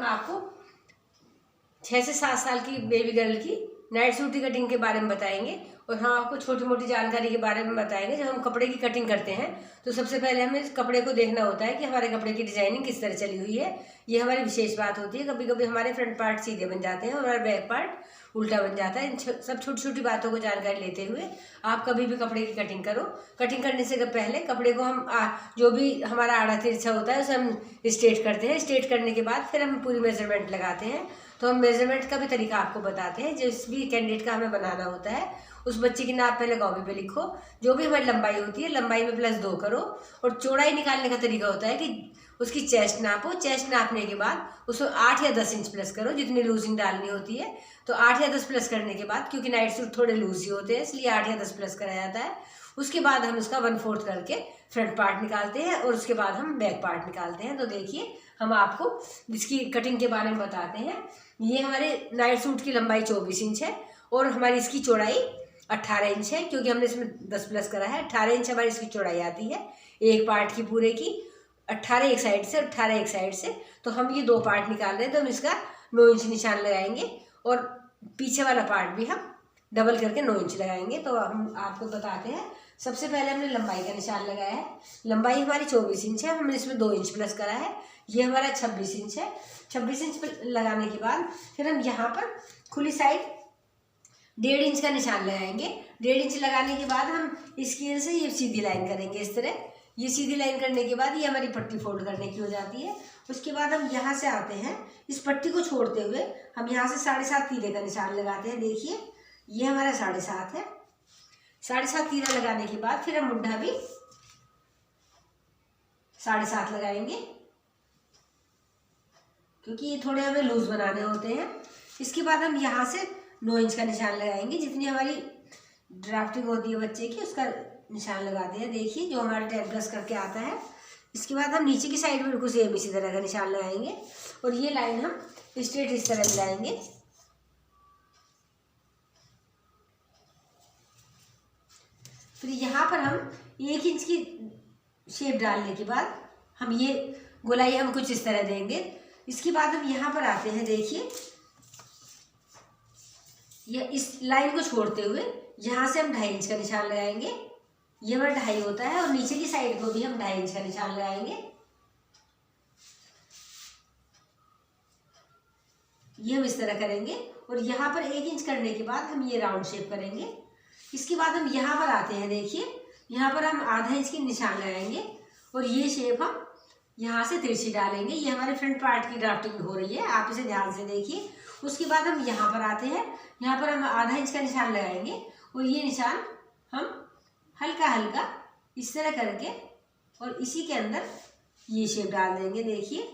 आपको 6 से 7 साल की बेबी गर्ल की नाइट सूट की कटिंग के बारे में बताएंगे और हम आपको छोटी मोटी जानकारी के बारे में बताएंगे। जब हम कपड़े की कटिंग करते हैं तो सबसे पहले हमें इस कपड़े को देखना होता है कि हमारे कपड़े की डिजाइनिंग किस तरह चली हुई है। ये हमारी विशेष बात होती है। कभी कभी हमारे फ्रंट पार्ट सीधे बन जाते हैं और हमारा बैक पार्ट उल्टा बन जाता है। इन सब छोटी छोटी बातों को जानकारी लेते हुए आप कभी भी कपड़े की कटिंग करो। कटिंग करने से पहले कपड़े को हम जो भी हमारा आड़ा तिरछा होता है उसे हम स्ट्रेट करते हैं। स्ट्रेट करने के बाद फिर हम पूरी मेजरमेंट लगाते हैं। तो हम मेजरमेंट का भी तरीका आपको बताते हैं। जिस भी कैंडिडेट का हमें बनाना होता है उस बच्चे की नाप पहले कॉपी पे लिखो। जो भी हमारी लंबाई होती है लंबाई में +2 करो। और चौड़ाई निकालने का तरीका होता है कि उसकी चेस्ट नापो। चेस्ट नापने के बाद उसको 8 या 10 इंच प्लस करो जितनी लूजिंग डालनी होती है। तो 8 या 10 प्लस करने के बाद, क्योंकि नाइट सूट थोड़े लूज ही होते हैं इसलिए 8 या 10 प्लस कराया जाता है। उसके बाद हम इसका 1/4 करके फ्रंट पार्ट निकालते हैं और उसके बाद हम बैक पार्ट निकालते हैं। तो देखिए हम आपको इसकी कटिंग के बारे में बताते हैं। ये हमारे नाइट सूट की लंबाई 24 इंच है और हमारी इसकी चौड़ाई 18 इंच है, क्योंकि हमने इसमें 10 प्लस करा है। 18 इंच हमारी इसकी चौड़ाई आती है एक पार्ट की पूरे की। 18 एक साइड से, 18 एक साइड से। तो हम ये 2 पार्ट निकाल रहे हैं तो हम इसका 9 इंच निशान लगाएंगे और पीछे वाला पार्ट भी हम डबल करके 9 इंच लगाएंगे। तो हम आपको बताते हैं। सबसे पहले हमने लंबाई का निशान लगाया है। लंबाई हमारी 24 इंच है, हमने इसमें 2 इंच प्लस करा है। ये हमारा 26 इंच है। 26 इंच लगाने के बाद फिर हम यहाँ पर खुली साइड 1.5 इंच का निशान लगाएंगे। 1.5 इंच लगाने के बाद हम स्केल से ये सीधी लाइन करेंगे इस तरह। ये सीधी लाइन करने के बाद ये हमारी पट्टी फोल्ड करने की हो जाती है। उसके बाद हम यहाँ से आते हैं, इस पट्टी को छोड़ते हुए हम यहाँ से 7.5 तीरे का निशान लगाते हैं। देखिए ये हमारा 7.5 है। 7.5 तीरा लगाने के बाद फिर हम मुंडा भी 7.5 लगाएंगे, क्योंकि ये थोड़े हमें लूज बनाने होते हैं। इसके बाद हम यहाँ से 9 इंच का निशान लगाएंगे। जितनी हमारी ड्राफ्टिंग होती है बच्चे की उसका निशान लगाते हैं। देखिए जो हमारा 10 प्लस करके आता है। इसके बाद हम नीचे की साइड में बिल्कुल सेम इसी तरह का निशान लगाएंगे और ये लाइन हम स्ट्रेट इस तरह मिलाएंगे। फिर यहाँ पर हम 1 इंच की शेप डालने के बाद हम ये गोलाई हम कुछ इस तरह देंगे। इसके बाद हम यहाँ पर आते हैं। देखिए ये इस लाइन को छोड़ते हुए यहाँ से हम 2.5 इंच का निशान लगाएंगे। ये हमारा 2.5 होता है और नीचे की साइड को भी हम 2.5 इंच का निशान लगाएंगे। ये हम इस तरह करेंगे और यहाँ पर 1 इंच करने के बाद हम ये राउंड शेप करेंगे। इसके बाद हम यहाँ पर आते हैं। देखिए यहाँ पर हम 1/2 इंच की निशान लगाएंगे और ये शेप हम यहाँ से तिरछी डालेंगे। ये हमारे फ्रंट पार्ट की ड्राफ्टिंग हो रही है, आप इसे ध्यान से देखिए। उसके बाद हम यहाँ पर आते हैं। यहाँ पर हम 1/2 इंच का निशान लगाएंगे और ये निशान हम हल्का हल्का इस तरह करके और इसी के अंदर ये शेप डाल देंगे। देखिए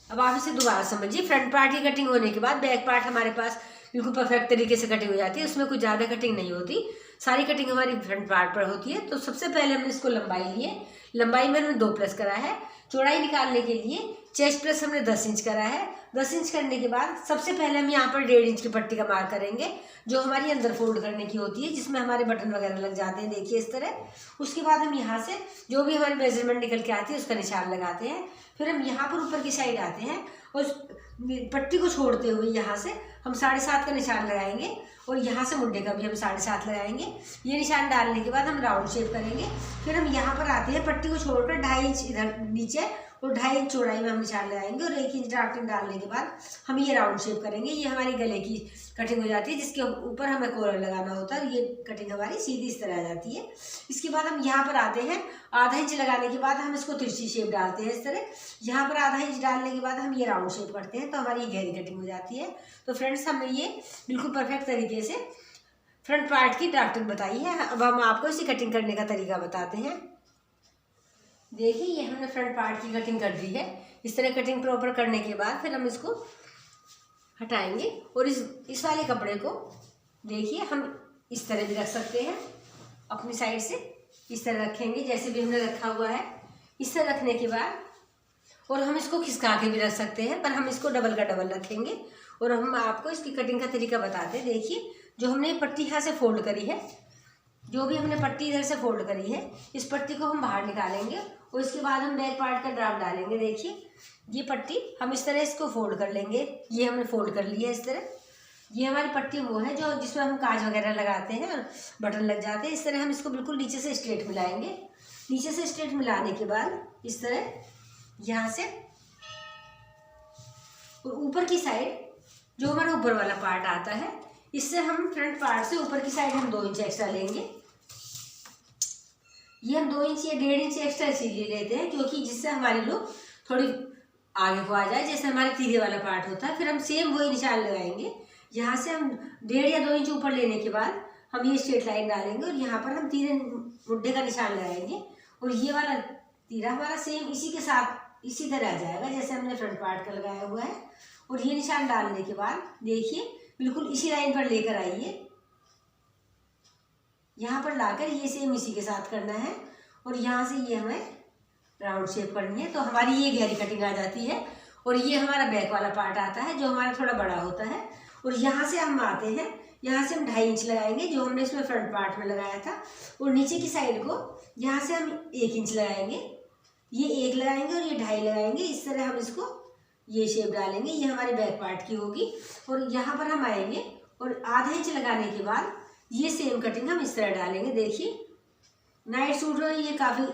अब आप इसे दोबारा समझिए। फ्रंट पार्ट की कटिंग होने के बाद बैक पार्ट हमारे पास बिल्कुल परफेक्ट तरीके से कटिंग हो जाती है। उसमें कुछ ज़्यादा कटिंग नहीं होती, सारी कटिंग हमारी फ्रंट पार्ट पर होती है। तो सबसे पहले हमने इसको लंबाई ली है। लंबाई में हमने 2 प्लस करा है। चौड़ाई निकालने के लिए चेस्ट प्लस हमने 10 इंच करा है। 10 इंच करने के बाद सबसे पहले हम यहाँ पर 1.5 इंच की पट्टी का मार्क करेंगे, जो हमारी अंदर फोल्ड करने की होती है, जिसमें हमारे बटन वगैरह लग जाते हैं। देखिए इस तरह। उसके बाद हम यहाँ से जो भी हमारी मेजरमेंट निकल के आती है उसका निशान लगाते हैं। फिर हम यहाँ पर ऊपर की साइड आते हैं और पट्टी को छोड़ते हुए यहाँ से हम 7.5 का निशान लगाएंगे और यहाँ से मुंडे का भी हम 7.5 लगाएंगे। ये निशान डालने के बाद हम राउंड शेप करेंगे। फिर हम यहाँ पर आते हैं, पट्टी को छोड़कर 2.5 इंच इधर नीचे और 2.5 इंच चौड़ाई में हम निशान लगाएंगे और 1 इंच ड्राफ्टिंग डालने के बाद हम ये राउंड शेप करेंगे। ये हमारी गले की कटिंग हो जाती है, जिसके ऊपर हमें कॉलर लगाना होता है। ये कटिंग हमारी सीधी इस तरह आ जाती है। इसके बाद हम यहाँ पर आते हैं। 1/2 इंच लगाने के बाद हम इसको तिरछी शेप डालते हैं इस तरह। यहाँ पर 1/2 इंच डालने के बाद हम ये राउंड शेप करते हैं, तो हमारी ये गहरी कटिंग हो जाती है। तो फ्रेंड्स हमने ये बिल्कुल परफेक्ट तरीके से फ्रंट पार्ट की ड्राफ्टिंग बताई है। अब हम आपको इसी कटिंग करने का तरीका बताते हैं। देखिए ये हमने फ्रंट पार्ट की कटिंग कर दी है। इस तरह कटिंग प्रॉपर करने के बाद फिर हम इसको हटाएंगे और इस वाले कपड़े को देखिए हम इस तरह भी रख सकते हैं। अपनी साइड से इस तरह रखेंगे जैसे भी हमने रखा हुआ है। इस तरह रखने के बाद और हम इसको खिसका के भी रख सकते हैं, पर हम इसको डबल का डबल रखेंगे और हम आपको इसकी कटिंग का तरीका बताते हैं। देखिए जो हमने पट्टी यहाँ से फोल्ड करी है, जो भी हमने पट्टी इधर से फोल्ड करी है, इस पट्टी को हम बाहर निकालेंगे और इसके बाद हम बैक पार्ट का ड्राफ्ट डालेंगे। देखिए ये पट्टी हम इस तरह इसको फोल्ड कर लेंगे, ये हमने फोल्ड कर लिया इस तरह। ये हमारी पट्टी वो है जो जिसमें हम काज वगैरह लगाते हैं और बटन लग जाते हैं। इस तरह हम इसको बिल्कुल नीचे से स्ट्रेट मिलाएंगे। नीचे से स्ट्रेट मिलाने के बाद इस तरह यहाँ से और ऊपर की साइड जो हमारा ऊपर वाला पार्ट आता है, इससे हम फ्रंट पार्ट से ऊपर की साइड हम 2 इंच एक्स्ट्रा लेंगे। ये हम 2 इंच या 1.5 इंच एक्स्ट्रा इसीलिए लेते हैं क्योंकि जिससे हमारी लुक थोड़ी आगे को आ जाए, जैसे हमारे तीरे वाला पार्ट होता है। फिर हम सेम वही निशान लगाएंगे। यहाँ से हम 1.5 या 2 इंच ऊपर लेने के बाद हम ये स्ट्रेट लाइन डालेंगे और यहाँ पर हम तीरे मुड्ढे का निशान लगाएंगे और ये वाला तीरा हमारा सेम इसी के साथ इसी तरह आ जाएगा जैसे हमने फ्रंट पार्ट का लगाया हुआ है। और ये निशान डालने के बाद देखिए बिल्कुल इसी लाइन पर लेकर आइए, यहाँ पर लाकर ये सेम इसी के साथ करना है और यहाँ से ये हमें राउंड शेप करनी है। तो हमारी ये गहरी कटिंग आ जाती है और ये हमारा बैक वाला पार्ट आता है जो हमारा थोड़ा बड़ा होता है। और यहाँ से हम आते हैं, यहाँ से हम 2.5 इंच लगाएंगे जो हमने इसमें फ्रंट पार्ट में लगाया था और नीचे की साइड को यहाँ से हम 1 इंच लगाएंगे। ये 1 लगाएंगे और ये 2.5 लगाएंगे। इस तरह हम इसको ये शेप डालेंगे। ये हमारे बैक पार्ट की होगी और यहाँ पर हम आएंगे और आधा इंच लगाने के बाद ये सेम कटिंग हम इस तरह डालेंगे। देखिए नाइट सूट में ये काफ़ी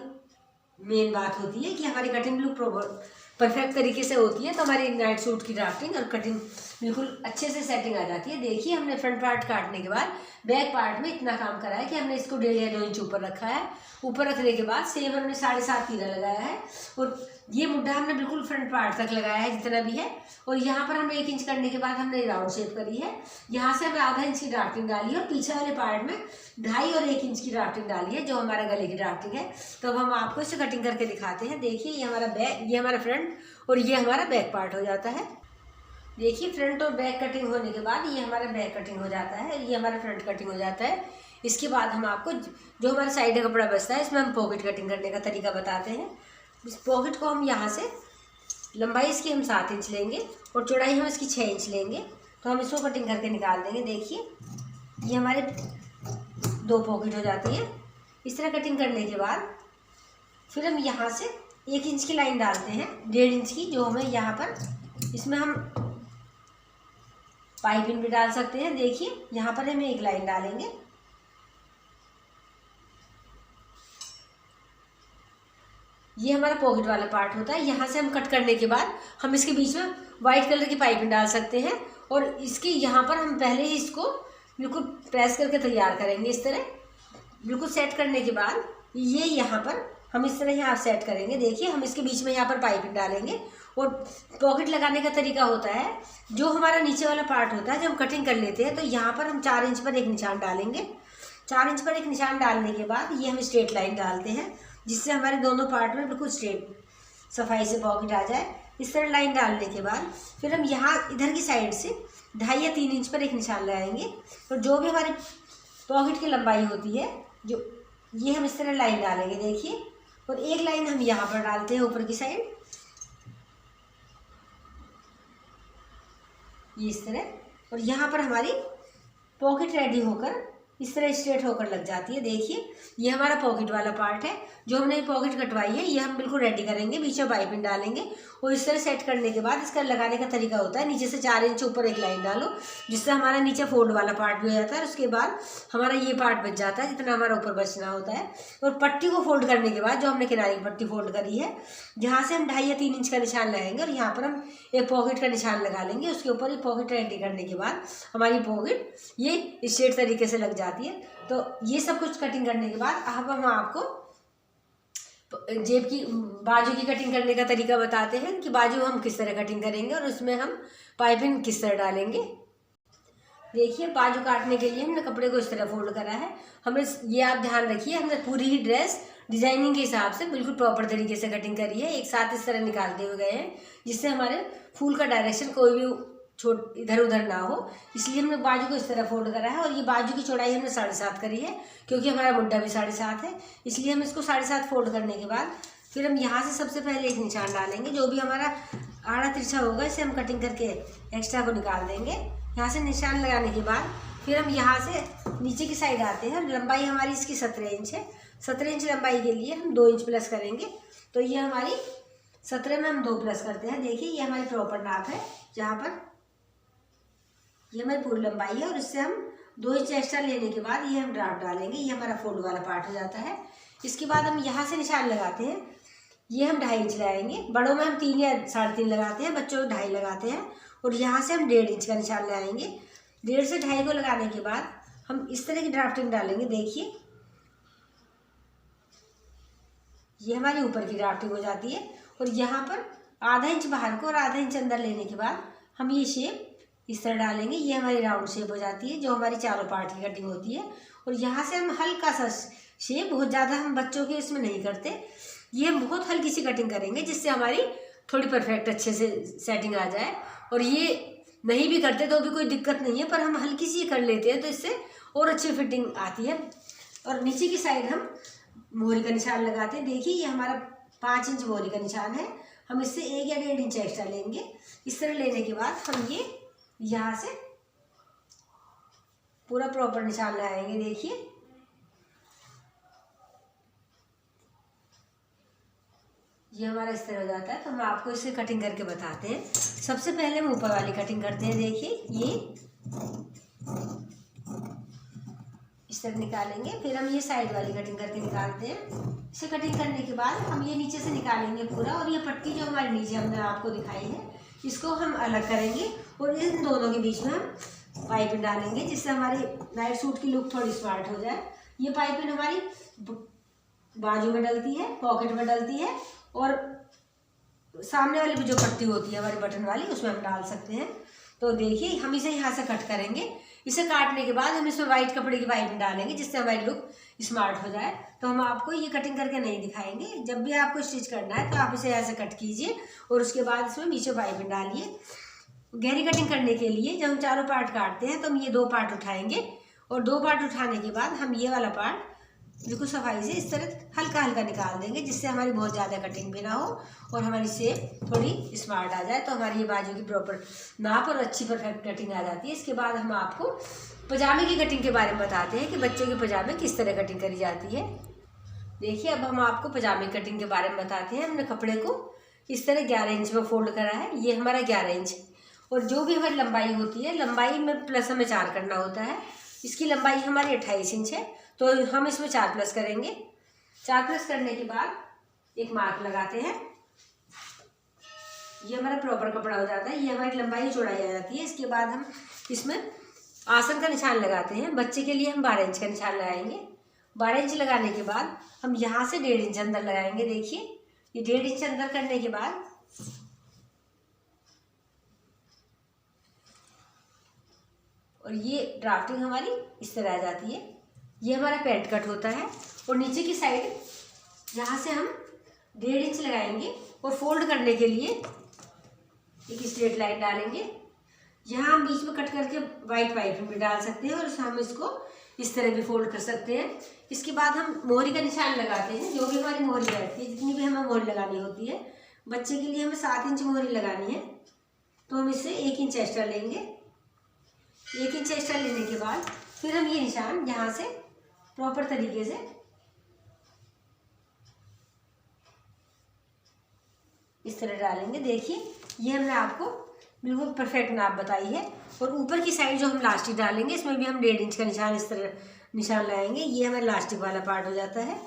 मेन बात होती है कि हमारी कटिंग बिल्कुल परफेक्ट तरीके से होती है, तो हमारी नाइट सूट की ड्राफ्टिंग और कटिंग बिल्कुल अच्छे से सेटिंग आ जाती है। देखिए हमने फ्रंट पार्ट काटने के बाद बैक पार्ट में इतना काम करा है कि हमने इसको 1.5 या 2 इंच ऊपर रखा है। ऊपर रखने के बाद सेम हमने 7.5 तीरा लगाया है और ये मुड्ढा हमने बिल्कुल फ्रंट पार्ट तक लगाया है जितना भी है। और यहाँ पर हमने 1 इंच करने के बाद हमने राउंड शेप करी है। यहाँ से हमने आधा इंच की ड्राफ्टिंग डाली है और पीछे वाले पार्ट में 2.5 और 1 इंच की ड्राफ्टिंग डाली है जो हमारा गले की ड्राफ्टिंग है। तो अब हम आपको इसे कटिंग करके दिखाते हैं। देखिए ये हमारा बैक, ये हमारा फ्रंट और ये हमारा बैक पार्ट हो जाता है। देखिए फ्रंट और बैक कटिंग होने के बाद ये हमारा बैक कटिंग हो जाता है, ये हमारा फ्रंट कटिंग हो जाता है। इसके बाद हम आपको जो हमारा साइड का कपड़ा बचता है इसमें हम पॉकेट कटिंग करने का तरीका बताते हैं। इस पॉकेट को हम यहाँ से लंबाई इसकी हम 7 इंच लेंगे और चौड़ाई हम इसकी 6 इंच लेंगे। तो हम इसको कटिंग करके निकाल देंगे। देखिए ये हमारे 2 पॉकेट हो जाती है। इस तरह कटिंग करने के बाद फिर हम यहाँ से 1 इंच की लाइन डालते हैं, 1.5 इंच की, जो हमें यहाँ पर इसमें हम पाइपिंग भी डाल सकते हैं। देखिए यहाँ पर हम 1 लाइन डालेंगे। ये हमारा पॉकेट वाला पार्ट होता है। यहाँ से हम कट करने के बाद हम इसके बीच में वाइट कलर की पाइपिंग डाल सकते हैं और इसके यहाँ पर हम पहले ही इसको बिल्कुल प्रेस करके तैयार करेंगे। इस तरह बिल्कुल सेट करने के बाद ये यहाँ पर हम इस तरह यहाँ सेट करेंगे। देखिए हम इसके बीच में यहाँ पर पाइपिंग डालेंगे और पॉकेट लगाने का तरीका होता है, जो हमारा नीचे वाला पार्ट होता है जब हम कटिंग कर लेते हैं तो यहाँ पर हम 4 इंच पर एक निशान डालेंगे। 4 इंच पर एक निशान डालने के बाद ये हम स्ट्रेट लाइन डालते हैं जिससे हमारे दोनों पार्ट में बिल्कुल स्ट्रेट सफाई से पॉकेट आ जाए। इस तरह लाइन डालने के बाद फिर हम यहाँ इधर की साइड से 2.5 या 3 इंच पर एक निशान लगाएंगे और जो भी हमारी पॉकेट की लंबाई होती है जो ये हम इस तरह लाइन डालेंगे। देखिए और 1 लाइन हम यहाँ पर डालते हैं ऊपर की साइड, ये इस तरह। और यहाँ पर हमारी पॉकेट रेडी होकर इस तरह स्ट्रेट होकर लग जाती है। देखिए ये हमारा पॉकेट वाला पार्ट है, जो हमने पॉकेट कटवाई है ये हम बिल्कुल रेडी करेंगे। बीच में पाइपिंग डालेंगे और इस तरह सेट करने के बाद इसका लगाने का तरीका होता है, नीचे से 4 इंच ऊपर एक लाइन डालो जिससे हमारा नीचे फोल्ड वाला पार्ट भी हो जाता है। उसके बाद हमारा ये पार्ट बच जाता है जितना हमारा ऊपर बचना होता है। और पट्टी को फोल्ड करने के बाद जो हमने किनारे की पट्टी फोल्ड करी है, जहाँ से हम 2.5 या 3 इंच का निशान लगाएंगे और यहाँ पर हम एक पॉकेट का निशान लगा लेंगे। उसके ऊपर ये पॉकेट रेडी करने के बाद हमारी पॉकेट ये स्ट्रेट तरीके से लग जाती है। तो ये सब कुछ कटिंग करने के बाद अब हम आपको जेब की बाजू की कटिंग करने का तरीका बताते हैं कि बाजू हम किस तरह कटिंग करेंगे और उसमें हम पाइपिंग किस तरह डालेंगे। देखिए बाजू काटने के लिए हमने कपड़े को इस तरह फोल्ड करा है। हमें ये आप ध्यान रखिए, हमने पूरी ही ड्रेस डिजाइनिंग के हिसाब से बिल्कुल प्रॉपर तरीके से कटिंग करी है, एक साथ इस तरह निकालते हुए गए हैं जिससे हमारे फूल का डायरेक्शन कोई भी छोट इधर उधर ना हो। इसलिए हमने बाजू को इस तरह फोल्ड करा है और ये बाजू की चौड़ाई हमने 7.5 करी है क्योंकि हमारा मुड्ढा भी 7.5 है, इसलिए हम इसको 7.5 फोल्ड करने के बाद फिर हम यहाँ से सबसे पहले एक निशान डालेंगे। जो भी हमारा आड़ा तिरछा होगा इसे हम कटिंग करके एक्स्ट्रा को निकाल देंगे। यहाँ से निशान लगाने के बाद फिर हम यहाँ से नीचे की साइड आते हैं। लंबाई हमारी इसकी 17 इंच है। 17 इंच लंबाई के लिए हम 2 इंच प्लस करेंगे। तो ये हमारी 17 में हम 2 प्लस करते हैं। देखिए ये हमारी प्रॉपर नाप है, जहाँ पर ये हमारी पूरी लंबाई है और इससे हम 2 इंच एक्स्ट्रा लेने के बाद ये हम ड्राफ्ट डालेंगे। ये हमारा फोल्ड वाला पार्ट हो जाता है। इसके बाद हम यहाँ से निशान लगाते हैं, ये हम 2.5 इंच लगाएंगे। बड़ों में हम 3 या 3.5 लगाते हैं, बच्चों को 2.5 लगाते हैं। और यहाँ से हम 1.5 इंच का निशान लगाएंगे। 1.5 से 2.5 को लगाने के बाद हम इस तरह की ड्राफ्टिंग डालेंगे। देखिए ये हमारी ऊपर की ड्राफ्टिंग हो जाती है। और यहाँ पर आधा इंच बाहर को और आधा इंच अंदर लेने के बाद हम ये शेप इस तरह डालेंगे। ये हमारी राउंड शेप हो जाती है, जो हमारी चारों पार्ट की कटिंग होती है। और यहाँ से हम हल्का सा शेप, बहुत ज़्यादा हम बच्चों के इसमें नहीं करते, ये हम बहुत हल्की सी कटिंग करेंगे, जिससे हमारी थोड़ी परफेक्ट अच्छे से सेटिंग आ जाए। और ये नहीं भी करते तो भी कोई दिक्कत नहीं है, पर हम हल्की सी कर लेते हैं तो इससे और अच्छी फिटिंग आती है। और नीचे की साइड हम मोहरी का निशान लगाते हैं। देखिए ये हमारा 5 इंच मोहरी का निशान है। हम इससे 1 या 1.5 इंच एक्स्ट्रा लेंगे। इस तरह लेने के बाद हम ये यहाँ से पूरा प्रॉपर निशान लगाएंगे। देखिए ये हमारा इस तरह हो जाता है। तो हम आपको इसे कटिंग करके बताते हैं। सबसे पहले हम ऊपर वाली कटिंग करते हैं। देखिए ये इस तरह निकालेंगे, फिर हम ये साइड वाली कटिंग करके निकालते हैं। इसे कटिंग करने के बाद हम ये नीचे से निकालेंगे पूरा। और ये पट्टी जो हमारे नीचे हमने आपको दिखाई है, इसको हम अलग करेंगे और इन दोनों के बीच में हम पाइपिंग डालेंगे, जिससे हमारी नाइट सूट की लुक थोड़ी स्मार्ट हो जाए। ये पाइपिंग हमारी बाजू में डलती है, पॉकेट में डलती है, और सामने वाली भी जो पट्टी होती है हमारी बटन वाली, उसमें हम डाल सकते हैं। तो देखिए हम इसे यहाँ से कट करेंगे। इसे काटने के बाद हम इसमें वाइट कपड़े की पाइपिंग डालेंगे, जिससे हमारी लुक स्मार्ट हो जाए। तो हम आपको ये कटिंग करके नहीं दिखाएंगे। जब भी आपको स्टिच करना है तो आप इसे ऐसे कट कीजिए और उसके बाद इसमें नीचे पाइपिंग डालिए। गहरी कटिंग करने के लिए जब हम चारों पार्ट काटते हैं तो हम ये 2 पार्ट उठाएंगे, और 2 पार्ट उठाने के बाद हम ये वाला पार्ट बिल्कुल सफाई से इस तरह हल्का हल्का निकाल देंगे, जिससे हमारी बहुत ज़्यादा कटिंग भी ना हो और हमारी शेप थोड़ी स्मार्ट आ जाए। तो हमारी ये बाजू की प्रॉपर नाप और अच्छी परफेक्ट कटिंग आ जाती है। इसके बाद हम आपको पजामे की कटिंग के बारे में बताते हैं कि बच्चों के पजामे किस तरह कटिंग करी जाती है। देखिए अब हम आपको पजामे कटिंग के बारे में बताते हैं। हमने कपड़े को इस तरह 11 इंच में फोल्ड करा है। ये हमारा 11 इंच, और जो भी हमारी लंबाई होती है, लंबाई में प्लस हमें 4 करना होता है। इसकी लंबाई हमारी 28 इंच है, तो हम इसमें 4 प्लस करेंगे। 4 प्लस करने के बाद एक मार्क लगाते हैं। ये हमारा प्रॉपर कपड़ा हो जाता है। ये हमारी लंबाई चौड़ाई आ जाती है। इसके बाद हम इसमें आसन का निशान लगाते हैं। बच्चे के लिए हम 12 इंच का निशान लगाएंगे। 12 इंच लगाने के बाद हम यहाँ से 1.5 इंच अंदर लगाएंगे। देखिए ये 1.5 इंच अंदर करने के बाद और ये ड्राफ्टिंग हमारी इस तरह आ जाती है। ये हमारा पैंट कट होता है। और नीचे की साइड यहाँ से हम 1.5 इंच लगाएंगे और फोल्ड करने के लिए एक स्ट्रेट लाइन डालेंगे। यहाँ हम बीच में कट करके वाइट पाइपिंग भी डाल सकते हैं, और हम इसको इस तरह भी फोल्ड कर सकते हैं। इसके बाद हम मोहरी का निशान लगाते हैं। जो भी हमारी मोहरी बैठती है, जितनी भी हमें मोहरी लगानी होती है, बच्चे के लिए हमें 7 इंच मोहरी लगानी है, तो हम इससे 1 इंच एक्स्ट्रा लेंगे। 1 इंच एक्स्ट्रा लेने के बाद फिर हम ये निशान यहाँ से प्रॉपर तरीके से इस तरह डालेंगे। देखिए ये हमने आपको बिल्कुल परफेक्ट नाप बताई है। और ऊपर की साइड जो हम लास्टिक डालेंगे, इसमें भी हम 1.5 इंच का निशान इस तरह निशान लगाएंगे। ये हमारा लास्टिक वाला पार्ट हो जाता है।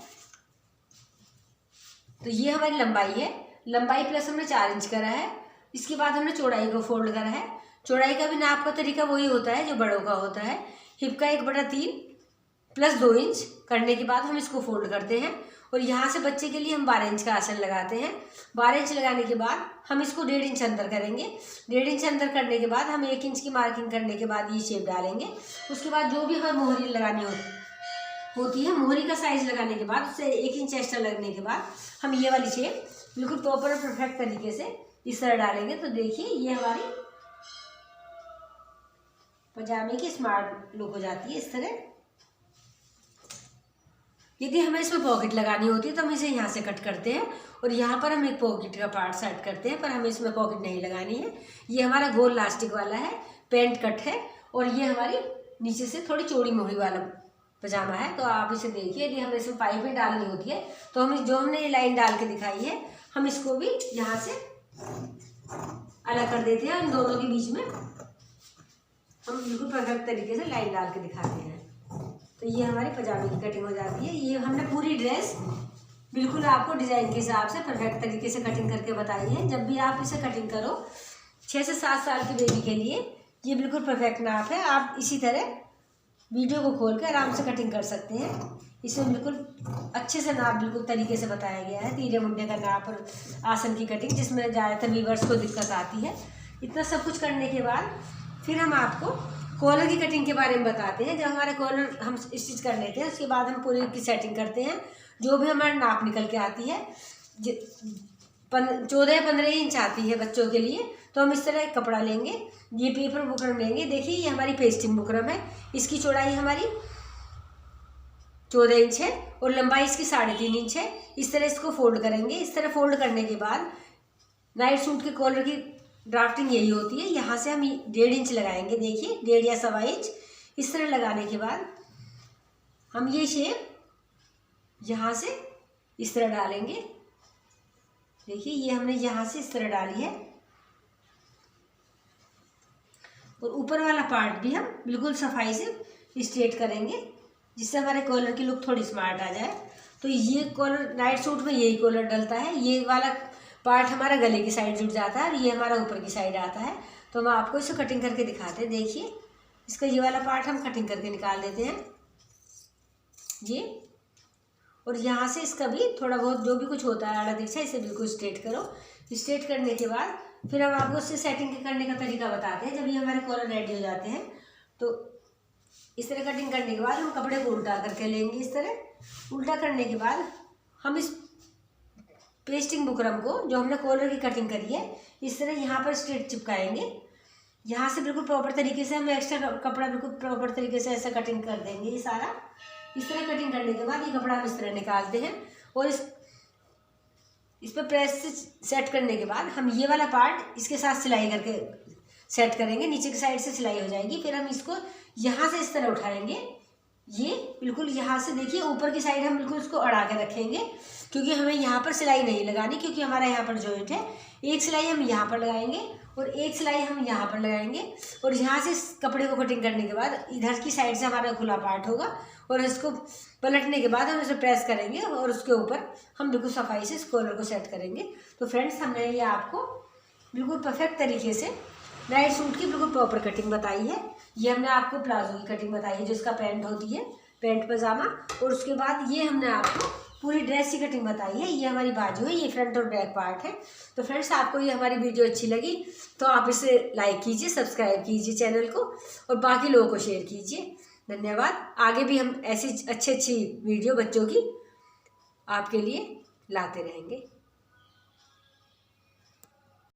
तो ये हमारी लंबाई है। लंबाई प्लस हमने 4 इंच करा है। इसके बाद हमने चौड़ाई को फोल्ड करा है। चौड़ाई का भी नाप का तरीका वही होता है जो बड़ों का होता है। हिप का 1/3 प्लस 2 इंच करने के बाद हम इसको फोल्ड करते हैं, और यहाँ से बच्चे के लिए हम 12 इंच का आसन लगाते हैं। 12 इंच लगाने के बाद हम इसको 1.5 इंच अंदर करेंगे। 1.5 इंच अंदर करने के बाद हम 1 इंच की मार्किंग करने के बाद ये शेप डालेंगे। उसके बाद जो भी हमें मोहरी लगानी होती है, मोहरी का साइज लगाने के बाद उससे 1 इंच एक्स्ट्रा लगने के बाद हम ये वाली शेप बिल्कुल प्रॉपर और परफेक्ट तरीके से इस तरह डालेंगे। तो देखिए ये हमारी पजामे की स्मार्ट लुक हो जाती है इस तरह। यदि हमें इसमें पॉकेट लगानी होती है तो हम इसे यहाँ से कट करते हैं, और यहाँ पर हम एक पॉकेट का पार्ट सेट करते हैं, पर हमें इसमें पॉकेट नहीं लगानी है। ये हमारा गोल लास्टिक वाला है, पैंट कट है, और ये हमारी नीचे से थोड़ी चौड़ी मोहरी वाला पजामा है। तो आप इसे देखिए, यदि हमें इसमें पाइपें डालनी होती है तो हमने ये लाइन डाल के दिखाई है, हम इसको भी यहाँ से अलग कर देते हैं। इन दोनों के बीच में हम बिल्कुल परफेक्ट तरीके से लाइन डाल के दिखाते हैं। तो ये हमारी पजामे की कटिंग हो जाती है। ये हमने पूरी ड्रेस बिल्कुल आपको डिज़ाइन के हिसाब से परफेक्ट तरीके से कटिंग करके बताई है। जब भी आप इसे कटिंग करो 6 से 7 साल की बेबी के लिए ये बिल्कुल परफेक्ट नाप है। आप इसी तरह वीडियो को खोल कर आराम से कटिंग कर सकते हैं। इसमें बिल्कुल अच्छे से नाप बिल्कुल तरीके से बताया गया है, तीरे मुंडे का नाप और आसन की कटिंग, जिसमें ज़्यादातर वीवर्स को दिक्कत आती है। इतना सब कुछ करने के बाद फिर हम आपको कॉलर की कटिंग के बारे में बताते हैं। जब हमारा कॉलर हम स्टिच कर लेते हैं उसके बाद हम पूरी की सेटिंग करते हैं। जो भी हमारा नाप निकल के आती है 14-15 इंच आती है बच्चों के लिए, तो हम इस तरह एक कपड़ा लेंगे, ये पेपर बुकरम लेंगे। देखिए ये हमारी पेस्टिंग बुकरम है, इसकी चौड़ाई हमारी 14 इंच है और लंबाई इसकी 3.5 इंच है। इस तरह इसको फोल्ड करेंगे। इस तरह फोल्ड करने के बाद नाइट सूट के कॉलर की ड्राफ्टिंग यही होती है। यहाँ से हम 1.5 इंच लगाएंगे, देखिए 1.5 या 1.25 इंच। इस तरह लगाने के बाद हम ये शेप यहाँ से इस तरह डालेंगे। देखिए ये हमने यहाँ से इस तरह डाली है और ऊपर वाला पार्ट भी हम बिल्कुल सफाई से स्ट्रेट करेंगे, जिससे हमारे कॉलर की लुक थोड़ी स्मार्ट आ जाए। तो ये कॉलर नाइट सूट में यही कॉलर डलता है। ये वाला पार्ट हमारा गले की साइड जुड़ जाता है और ये हमारा ऊपर की साइड आता है। तो हम आपको इसे कटिंग करके दिखाते हैं। देखिए इसका ये वाला पार्ट हम कटिंग करके निकाल देते हैं ये, और यहाँ से इसका भी थोड़ा बहुत जो भी कुछ होता है आड़ा तिरछा इसे बिल्कुल स्ट्रेट करो। स्ट्रेट करने के बाद फिर हम आपको उससे सेटिंग करने का तरीका बताते हैं। जब ये हमारे कॉलर रेडी हो जाते हैं तो इस तरह कटिंग करने के बाद हम कपड़े को उल्टा करके लेंगे। इस तरह उल्टा करने के बाद हम इस पेस्टिंग बुकरम को जो हमने कॉलर की कटिंग करी है इस तरह यहाँ पर स्ट्रेट चिपकाएंगे। यहाँ से बिल्कुल प्रॉपर तरीके से हम एक्स्ट्रा कपड़ा बिल्कुल प्रॉपर तरीके से ऐसा कटिंग कर देंगे। ये सारा इस तरह कटिंग करने के बाद ये कपड़ा हम इस तरह निकालते हैं और इस पर प्रेस से सेट करने के बाद हम ये वाला पार्ट इसके साथ सिलाई करके सेट करेंगे। नीचे की साइड से सिलाई हो जाएगी। फिर हम इसको यहाँ से इस तरह उठाएंगे। ये बिल्कुल यहाँ से देखिए ऊपर की साइड हम बिल्कुल इसको अड़ा के रखेंगे, क्योंकि हमें यहाँ पर सिलाई नहीं लगानी, क्योंकि हमारा यहाँ पर जॉइंट है। एक सिलाई हम यहाँ पर लगाएंगे और एक सिलाई हम यहाँ पर लगाएंगे और यहाँ से इस कपड़े को कटिंग करने के बाद इधर की साइड से हमारा खुला पार्ट होगा और इसको पलटने के बाद हम इसे प्रेस करेंगे और उसके ऊपर हम बिल्कुल सफाई से इस कॉलर को सेट करेंगे। तो फ्रेंड्स हमने ये आपको बिल्कुल परफेक्ट तरीके से नाइट सूट की बिल्कुल प्रॉपर कटिंग बताई है। ये हमने आपको प्लाजो की कटिंग बताई है, जिसका पैंट होती है, पैंट पजामा, और उसके बाद ये हमने आपको पूरी ड्रेस की कटिंग बताई है। ये हमारी बाजू है, ये फ्रंट और बैक पार्ट है। तो फ्रेंड्स आपको ये हमारी वीडियो अच्छी लगी तो आप इसे लाइक कीजिए, सब्सक्राइब कीजिए चैनल को और बाकी लोगों को शेयर कीजिए। धन्यवाद। आगे भी हम ऐसी अच्छी वीडियो बच्चों की आपके लिए लाते रहेंगे।